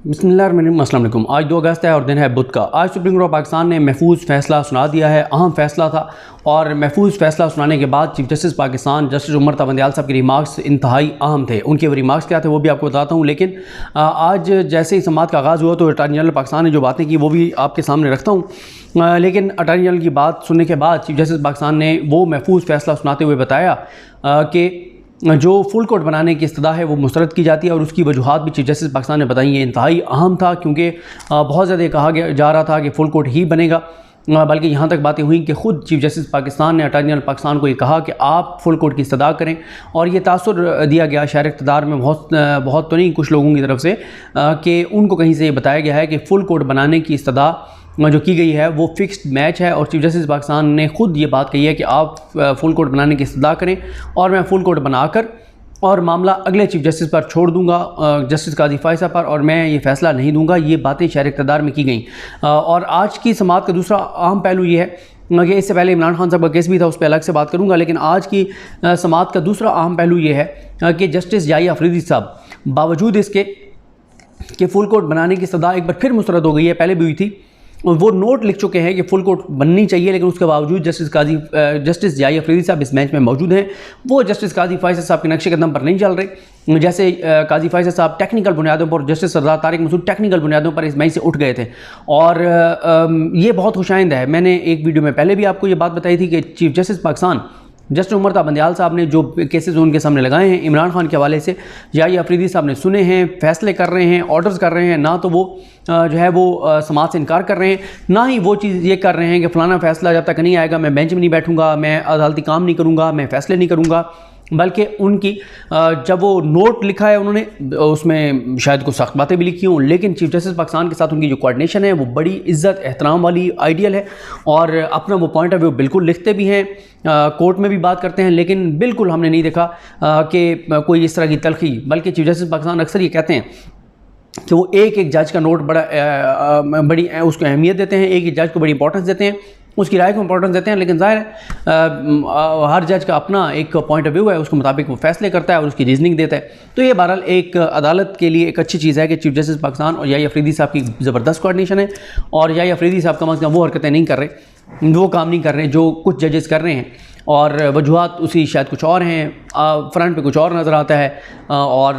बिस्मिल्लाहिर्रहमानिर्रहीम। आज 2 अगस्त है और दिन है बुध का। आज सुप्रीम कोर्ट पाकिस्तान ने महफूज फ़ैसला सुना दिया है। अहम फ़ैसला था और महफूज फ़ैसला सुनाने के बाद chief justice Pakistan justice Umar Ata Bandial साहब के रिमार्क्स इंतहाई अहम थे। उनके वो रिमार्क्स क्या थे वो भी आपको बताता हूँ, लेकिन आज जैसे ही समाअत का आगाज़ हुआ तो अटॉर्नी जनरल पाकिस्तान ने जो बातें की वो भी आपके सामने रखता हूँ। लेकिन अटॉर्नी जनरल की बात सुनने के बाद चीफ जस्टिस पाकिस्तान ने वो महफूज फ़ैसला सुनाते हुए बताया कि जो फुल कोर्ट बनाने की इस्तदा है वो मुस्तरद की जाती है और उसकी वजूहात भी चीफ जस्टिस पाकिस्तान ने बताई। ये इंतहाई अहम था क्योंकि बहुत ज़्यादा कहा जा रहा था कि फ़ुल कोर्ट ही बनेगा, बल्कि यहाँ तक बातें हुई कि ख़ुद चीफ जस्टिस पाकिस्तान ने अटॉर्नी जनरल पाकिस्तान को ये कहा कि आप फुल कोर्ट की इस्तदा करें। और ये तासुर दिया गया शहर इक़्तिदार में बहुत तो नहीं, कुछ लोगों की तरफ से कि उनको कहीं से ये बताया गया है कि फ़ुल कोर्ट बनाने की इस्तदा जो की गई है वो फिक्स्ड मैच है। और चीफ जस्टिस पाकिस्तान ने ख़ुद ये बात कही है कि आप फुल कोर्ट बनाने की इस्तदा करें और मैं फुल कोर्ट बनाकर और मामला अगले चीफ जस्टिस पर छोड़ दूंगा, जस्टिस काजी फायसा पर, और मैं ये फ़ैसला नहीं दूंगा। ये बातें शहर इक़्तिदार में की गई। और आज की समाअत का दूसरा अहम पहलू ये है कि इससे पहले इमरान खान साहब का केस भी था, उस पर अलग से बात करूंगा, लेकिन आज की समाअत का दूसरा अहम पहलू ये है कि जस्टिस याहिया अफरीदी साहब बावजूद इसके कि फुल कोर्ट बनाने की सदा एक बार फिर मुस्तरद हो गई है, पहले भी हुई थी, वो नोट लिख चुके हैं कि फुल कोर्ट बननी चाहिए, लेकिन उसके बावजूद जस्टिस याहिया अफरीदी साहब इस मैच में मौजूद हैं। वो जस्टिस काजी फायसा साहब के नक्शे कदम पर नहीं चल रहे। जैसे काजी फायसा साहब टेक्निकल बुनियादों पर, जस्टिस सरदार तारिक मसूद टेक्निकल बुनियादों पर इस मैच से उठ गए थे और ये बहुत खुशाइंद है। मैंने एक वीडियो में पहले भी आपको ये बात बताई थी कि chief justice Pakistan justice Umar Ata Bandial साहब ने जो केसेस उनके सामने लगाए हैं इमरान खान के हवाले से, याहिया अफरीदी साहब ने सुने हैं, फैसले कर रहे हैं, ऑर्डर्स कर रहे हैं, ना तो वो जो है वो समाअत से इनकार कर रहे हैं, ना ही वो चीज़ ये कर रहे हैं कि फ़लाना फ़ैसला जब तक नहीं आएगा मैं बेंच में नहीं बैठूंगा, मैं अदालती काम नहीं करूँगा, मैं फ़ैसले नहीं करूँगा। बल्कि उनकी जब वो नोट लिखा है उन्होंने उसमें शायद कुछ सख्त बातें भी लिखी हों, लेकिन चीफ जस्टिस पाकिस्तान के साथ उनकी जो कोऑर्डिनेशन है वो बड़ी इज़्ज़त एहतराम वाली आइडियल है और अपना वो पॉइंट ऑफ व्यू बिल्कुल लिखते भी हैं, कोर्ट में भी बात करते हैं, लेकिन बिल्कुल हमने नहीं देखा कि कोई इस तरह की तलखी। बल्कि चीफ जस्टिस पाकिस्तान अक्सर ये कहते हैं कि वो एक जज का नोट बड़ी उसको अहमियत देते हैं, एक जज को बड़ी इंपॉर्टेंस देते हैं, उसकी राय को इंपॉर्टेंस देते हैं, लेकिन ज़ाहिर है हर जज का अपना एक पॉइंट ऑफ व्यू है, उसके मुताबिक वो फैसले करता है और उसकी रीजनिंग देता है। तो ये बहरहाल एक अदालत के लिए एक अच्छी चीज़ है कि चीफ जस्टिस पाकिस्तान और याहिया अफरीदी साहब की ज़बरदस्त कोऑर्डिनेशन है और याहिया अफरीदी साहब कम अज़ कम वो हरकतें नहीं कर रहे, वो काम नहीं कर रहे जो कुछ जजेस कर रहे हैं, और वजूहात उसी शायद कुछ और हैं, फ्रंट पे कुछ और नज़र आता है। और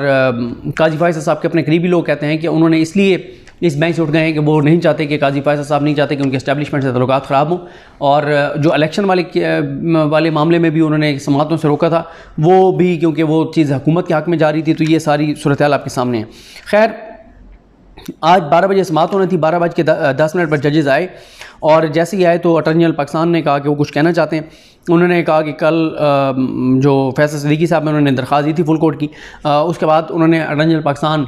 काजी फायसा साहब के अपने करीबी लोग कहते हैं कि उन्होंने इसलिए इस बेंच से उठ गए हैं कि वो नहीं चाहते कि काजी फायसा साहब नहीं चाहते कि उनके एस्टैब्लिशमेंट से तल्लुकात ख़राब हों, और जो इलेक्शन वाले मामले में भी उन्होंने समाअतों से रोका था, वो भी क्योंकि वो चीज़ हुकूमत के हक़ में जा रही थी। तो ये सारी सूरत हाल आपके सामने है। खैर, आज 12 बजे समाअत होनी थी, 12:10 पर जजेस आए और जैसे ही आए तो अटॉर्नी जनरल पाकिस्तान ने कहा कि वो कुछ कहना चाहते हैं। उन्होंने कहा कि कल जो फैसल सिद्दीकी साहब ने उन्होंने दरख्वास्त दी थी फुल कोर्ट की, उसके बाद उन्होंने अटॉर्नी जनरल पाकिस्तान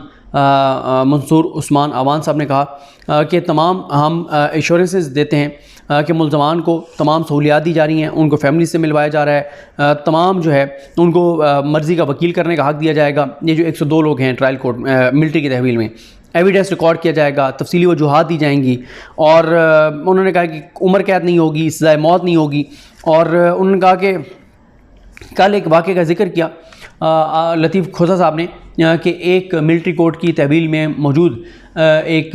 मंसूर उस्मान आवान साहब ने कहा कि तमाम हम एश्योरेंसेस देते हैं कि मुल्ज़मान को तमाम सहूलियात दी जा रही हैं, उनको फैमिली से मिलवाया जा रहा है, तमाम जो है उनको मर्ज़ी का वकील करने का हक़ दिया जाएगा। ये जो 102 लोग हैं ट्रायल कोर्ट मिलिट्री की तहवील में, एविडेंस रिकॉर्ड किया जाएगा, तफसीली वजूहात दी जाएंगी, और उन्होंने कहा कि उम्र कैद नहीं होगी, सज़ाए मौत नहीं होगी। और उन्होंने कहा कि कल एक वाक़े का जिक्र किया लतीफ़ खोसा साहब ने कि एक मिलिट्री कोर्ट की तहवील में मौजूद एक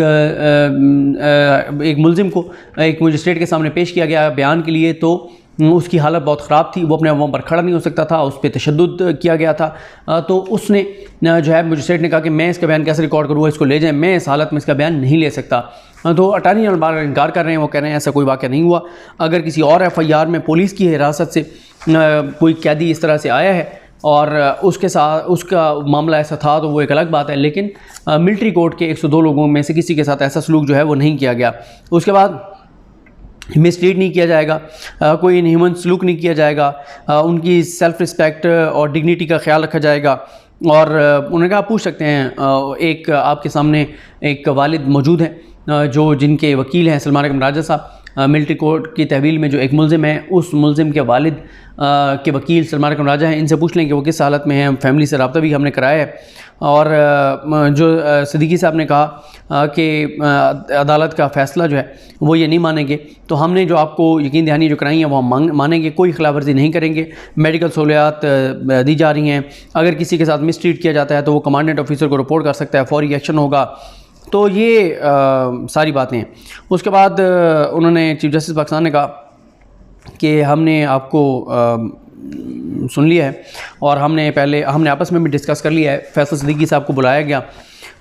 मुलजिम को एक मजिस्ट्रेट के सामने पेश किया गया बयान के लिए, तो उसकी हालत बहुत ख़राब थी, वो अपने वहाँ पर खड़ा नहीं हो सकता था, उस पर तशद्दुद किया गया था। तो उसने जो है मजिस्ट्रेट ने कहा कि मैं इसका बयान कैसे रिकॉर्ड करूँगा, इसको ले जाएं, मैं इस हालत में इसका बयान नहीं ले सकता। तो अटॉर्नी जनरल बार इनकार कर रहे हैं, वो कह रहे हैं ऐसा कोई वाक़या नहीं हुआ। अगर किसी और FIR में पुलिस की हिरासत से कोई कैदी इस तरह से आया है और उसके साथ उसका मामला ऐसा था तो वो एक अलग बात है, लेकिन मिलिट्री कोर्ट के 102 लोगों में से किसी के साथ ऐसा सलूक जो है वो नहीं किया गया। उसके बाद मिसट्रीट नहीं किया जाएगा, कोई इनह्यूमन सलूक नहीं किया जाएगा, उनकी सेल्फ़ रिस्पेक्ट और डिग्निटी का ख्याल रखा जाएगा। और उन्होंने कहा पूछ सकते हैं, एक आपके सामने एक वालिद मौजूद हैं जो जिनके वकील हैं सलमान अकरम राजा साहब, मिलिट्री कोर्ट की तहवील में जो एक मुलजिम है उस मुलजिम के वालिद के वकील सलमान अकरम राजा हैं, इनसे पूछ लें कि वो किस हालत में हैं। फैमिली से रब्ता भी हमने कराया है। और जो सिद्दीकी साहब ने कहा कि अदालत का फ़ैसला जो है वो ये नहीं मानेंगे, तो हमने जो आपको यकीन दहानी जो कराई हैं वो हम मानेंगे, कोई खिलाफ वर्जी नहीं करेंगे। मेडिकल सहूलियात दी जा रही हैं, अगर किसी के साथ मिसट्रीट किया जाता है तो वो कमांडेंट ऑफिसर को रिपोर्ट कर सकता है, फौरी एक्शन होगा। तो ये सारी बातें हैं। उसके बाद उन्होंने चीफ जस्टिस पाकिस्तान ने कहा कि हमने आपको सुन लिया है और हमने आपस में भी डिस्कस कर लिया है। फैसल सिद्दीकी साहब को बुलाया गया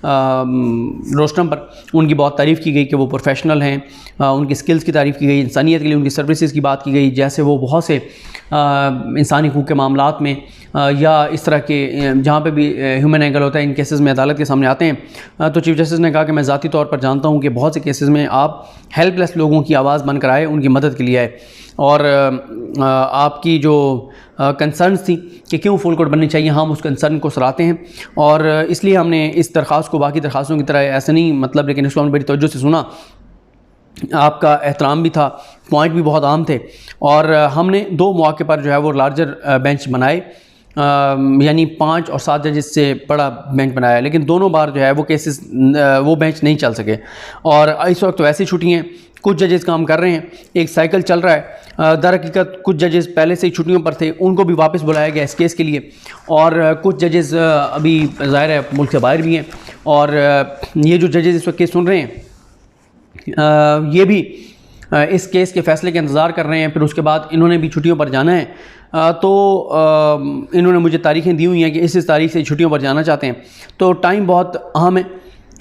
रोस्टम पर, उनकी बहुत तारीफ़ की गई कि वो प्रोफेशनल हैं, उनकी स्किल्स की तारीफ़ की गई, इंसानियत के लिए उनकी सर्विसेज की बात की गई, जैसे वो बहुत से इंसानी हकूक़ के मामलात में या इस तरह के जहाँ पे भी ह्यूमन एंगल होता है इन केसेस में अदालत के सामने आते हैं। तो चीफ जस्टिस ने कहा कि मैं ज़ाती तौर पर जानता हूँ कि बहुत से केसेस में आप हेल्पलेस लोगों की आवाज़ बनकर आए, उनकी मदद के लिए आए और आपकी जो कंसर्न्स थी कि क्यों फुल कोर्ट बननी चाहिए, हम उस कंसर्न को सराहते हैं और इसलिए हमने इस दरख्वास्त को बाकी दरख्वास्तों की तरह ऐसे नहीं मतलब, लेकिन इसको हमने बड़ी तवज्जो से सुना, आपका एहतराम भी था, पॉइंट भी बहुत आम थे और हमने 2 मौके पर जो है वो लार्जर बेंच बनाए, यानी 5 और 7 जजेस से बड़ा बेंच बनाया, लेकिन दोनों बार जो है वो केसेस वो बेंच नहीं चल सके और इस वक्त वैसी छुट्टियाँ, कुछ जजेस काम कर रहे हैं, एक साइकिल चल रहा है। दर हकीकत कुछ जजेस पहले से ही छुट्टियों पर थे, उनको भी वापस बुलाया गया इस केस के लिए और कुछ जजेस अभी ज़ाहिर है मुल्क से बाहर भी हैं और ये जो जजेस इस वक्त केस सुन रहे हैं ये भी इस केस के फ़ैसले का इंतज़ार कर रहे हैं। फिर उसके बाद इन्होंने भी छुट्टियों पर जाना है, तो इन्होंने मुझे तारीखें दी हुई हैं कि इस तारीख से छुट्टियों पर जाना चाहते हैं, तो टाइम बहुत अहम है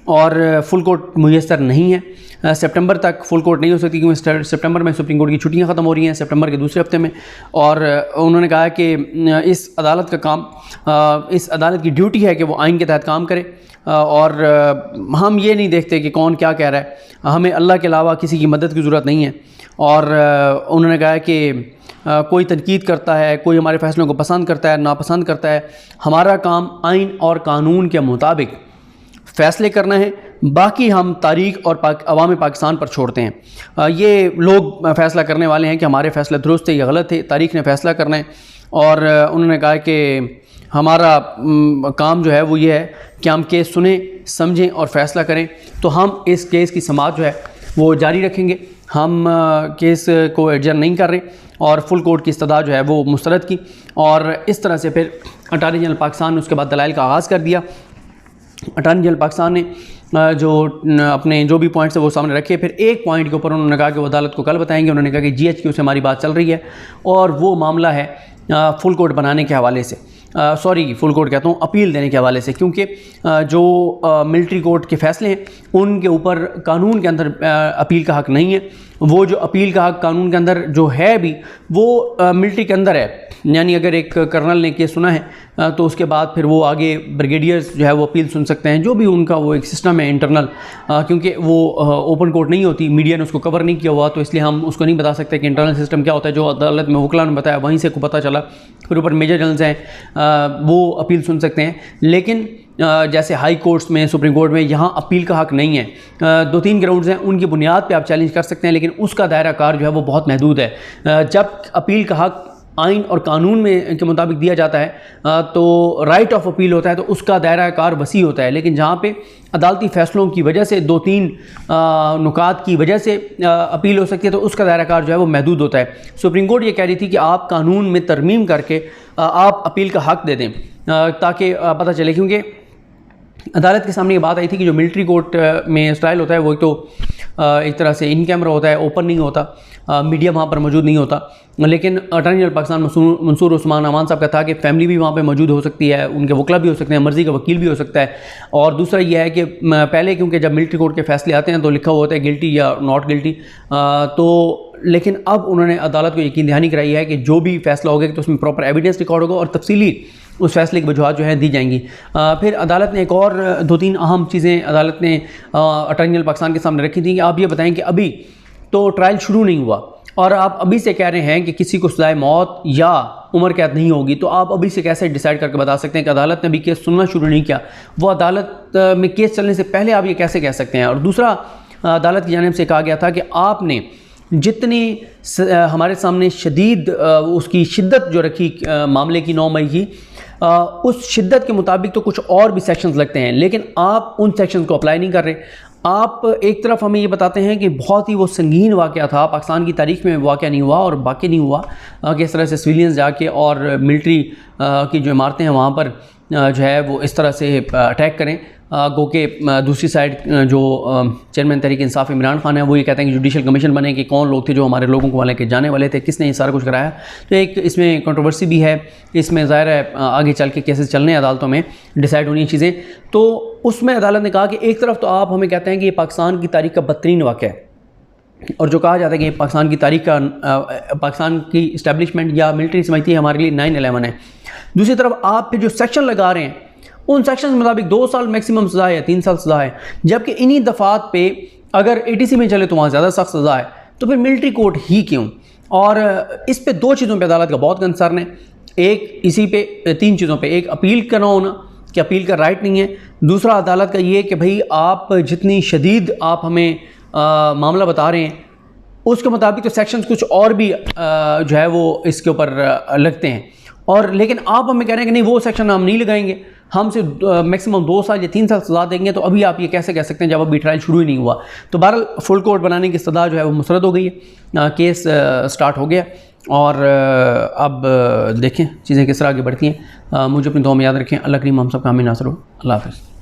और फुल कोर्ट मुयस्सर नहीं है। सितंबर तक फुल कोर्ट नहीं हो सकती क्योंकि सितंबर में सुप्रीम कोर्ट की छुट्टियां ख़त्म हो रही हैं, सितंबर के दूसरे हफ्ते में। और उन्होंने कहा कि इस अदालत का काम, इस अदालत की ड्यूटी है कि वो आइन के तहत काम करे और हम ये नहीं देखते कि कौन क्या कह रहा है, हमें अल्लाह के अलावा किसी की मदद की ज़रूरत नहीं है। और उन्होंने कहा कि कोई तनकीद करता है, कोई हमारे फ़ैसलों को पसंद करता है, नापसंद करता है, हमारा काम आइन और कानून के मुताबिक फ़ैसले करना है, बाकी हम तारीख और अवाम पाकिस्तान पर छोड़ते हैं। ये लोग फ़ैसला करने वाले हैं कि हमारे फ़ैसले दुरुस्त थे या गलत थे, तारीख ने फ़ैसला करना है। और उन्होंने कहा कि हमारा काम जो है वो ये है कि हम केस सुने, समझें और फ़ैसला करें। तो हम इस केस की समाअत जो है वो जारी रखेंगे, हम केस को एडजर्न नहीं कर रहे और फुल कोर्ट की इस्तदा जो है वो मुस्तरद की। और इस तरह से फिर अटार्नी जनरल पाकिस्तान ने उसके बाद दलाइल का आगाज़ कर दिया। अटार्नी जनरल पाकिस्तान ने जो अपने जो भी पॉइंट्स है वो सामने रखे। फिर एक पॉइंट के ऊपर उन्होंने कहा कि वो अदालत को कल बताएंगे। उन्होंने कहा कि GHQ से हमारी बात चल रही है और वो मामला है फुल कोर्ट बनाने के हवाले से, फुल कोर्ट कहता हूँ, अपील देने के हवाले से, क्योंकि जो मिलिट्री कोर्ट के फ़ैसले हैं उनके ऊपर कानून के अंदर अपील का हक़ नहीं है। वो जो अपील का हक़ कानून के अंदर जो है भी वो मिलिट्री के अंदर है, यानी अगर एक कर्नल ने केस सुना है तो उसके बाद फिर वो आगे ब्रिगेडियर्स जो है वो अपील सुन सकते हैं, जो भी उनका वो एक सिस्टम है इंटरनल, क्योंकि वो ओपन कोर्ट नहीं होती, मीडिया ने उसको कवर नहीं किया हुआ, तो इसलिए हम उसको नहीं बता सकते कि इंटरनल सिस्टम क्या होता है। जो अदालत में वकला ने बताया वहीं से को पता चला। फिर ऊपर मेजर जनरल्स हैं वो अपील सुन सकते हैं, लेकिन जैसे हाई कोर्ट्स में, सुप्रीम कोर्ट में, यहाँ अपील का हक़ नहीं है। 2-3 ग्राउंड्स हैं, उनकी बुनियाद पे आप चैलेंज कर सकते हैं, लेकिन उसका दायरा कार जो है वो बहुत महदूद है। जब अपील का हक़ आइन और कानून में के मुताबिक दिया जाता है तो राइट ऑफ अपील होता है, तो उसका दायरा कार वसी होता है। लेकिन जहाँ पे अदालती फ़ैसलों की वजह से 2-3 नुकात की वजह से अपील हो सकती है, तो उसका दायरा कार जो है वो महदूद होता है। सुप्रीम कोर्ट ये कह रही थी कि आप कानून में तरमीम करके आप अपील का हक़ दे दें ताकि पता चले, क्योंकि अदालत के सामने ये बात आई थी कि जो मिलिट्री कोर्ट में ट्रायल होता है वो तो एक तरह से इन कैमरा होता है, ओपन नहीं होता, मीडिया वहाँ पर मौजूद नहीं होता। लेकिन अटॉर्नी जनरल पाकिस्तान मंसूर उस्मान अमान साहब का था कि फैमिली भी वहाँ पे मौजूद हो सकती है, उनके वकला भी हो सकते हैं, मर्ज़ी का वकील भी हो सकता है। और दूसरा ये है कि पहले क्योंकि जब मिलिट्री कोर्ट के फैसले आते हैं तो लिखा हुआ होता है गिल्टी या नॉट गिल्टी, तो लेकिन अब उन्होंने अदालत को यकीन दहानी कराई है कि जो भी फैसला होगा तो उसमें प्रॉपर एविडेंस रिकॉर्ड होगा और तफसीली उस फैसले की वजूहत जो है दी जाएंगी। फिर अदालत ने एक और 2-3 अहम चीज़ें अदालत ने अटॉर्नी जनरल पाकिस्तान के सामने रखी थी कि आप ये बताएं कि अभी तो ट्रायल शुरू नहीं हुआ और आप अभी से कह रहे हैं कि किसी को सज़ाए मौत या उम्र कैद नहीं होगी, तो आप अभी से कैसे डिसाइड करके बता सकते हैं कि अदालत ने अभी केस सुनना शुरू नहीं किया? वो अदालत में केस चलने से पहले आप ये कैसे कह सकते हैं? और दूसरा, अदालत की जानिब से कहा गया था कि आपने जितनी हमारे सामने शदीद उसकी शिद्दत जो रखी मामले की 9 मई की, उस शिद्दत के मुताबिक तो कुछ और भी सेक्शंस लगते हैं, लेकिन आप उन सेक्शंस को अप्लाई नहीं कर रहे। आप एक तरफ हमें ये बताते हैं कि बहुत ही वो संगीन वाक़या था, पाकिस्तान की तारीख़ में वाक़या नहीं हुआ और बाकी नहीं हुआ कि इस तरह से सिविलियंस जाके और मिलिट्री की जो इमारतें हैं वहाँ पर जो है वो इस तरह से अटैक करें। गो के दूसरी साइड जो चेयरमैन तहरीक इंसाफ इमरान खान है वो ये कहते हैं कि जुडिशल कमीशन बने कि कौन लोग थे जो हमारे लोगों को वहाँ लेके जाने वाले थे, किसने ये सारा कुछ कराया। तो एक इसमें कंट्रोवर्सी भी है, इसमें ज़ाहिर है आगे चल के केसेस चलने अदालतों में डिसाइड होनी चीज़ें। तो उसमें अदालत ने कहा कि एक तरफ तो आप हमें कहते हैं कि ये पाकिस्तान की तारीख का बदतरीन वाक़या है और जो कहा जाता है कि पाकिस्तान की तारीख का पाकिस्तान की इस्टेब्लिशमेंट या मिलिट्री समझती है हमारे लिए 9/11 है। दूसरी तरफ आप फिर जो सेक्शन लगा रहे हैं उन सेक्शन के मुताबिक 2 साल मैक्सिमम सज़ा है, 3 साल सज़ा है, जबकि इन्हीं दफ़ात पे अगर ATC में चले तो वहाँ ज़्यादा सख्त सज़ा है, तो फिर मिलिट्री कोर्ट ही क्यों। और इस पे 2 चीज़ों पे अदालत का बहुत कंसर्न है। एक इसी पे 3 चीज़ों पे, एक अपील करना होना कि अपील का राइट नहीं है, दूसरा अदालत का ये कि भाई आप जितनी शदीद आप हमें मामला बता रहे हैं उसके मुताबिक तो सेक्शंस कुछ और भी जो है वो इसके ऊपर लगते हैं, और लेकिन आप हमें कह रहे हैं कि नहीं वो सेक्शन हम नहीं लगाएंगे, हम सिर्फ मैक्सिमम 2 साल या 3 साल सज़ा देंगे। तो अभी आप ये कैसे कह सकते हैं जब अभी ट्रायल शुरू ही नहीं हुआ। तो बहरहाल फुल कोर्ट बनाने की इस्तदा जो है वो मुस्तरद हो गई है, केस स्टार्ट हो गया और अब देखें चीज़ें किस तरह आगे बढ़ती हैं। मुझे अपनी दुआ में याद रखें। अल्लाह करीम हम सब का हमें नासर हो। अल्लाह हाफ़िज़।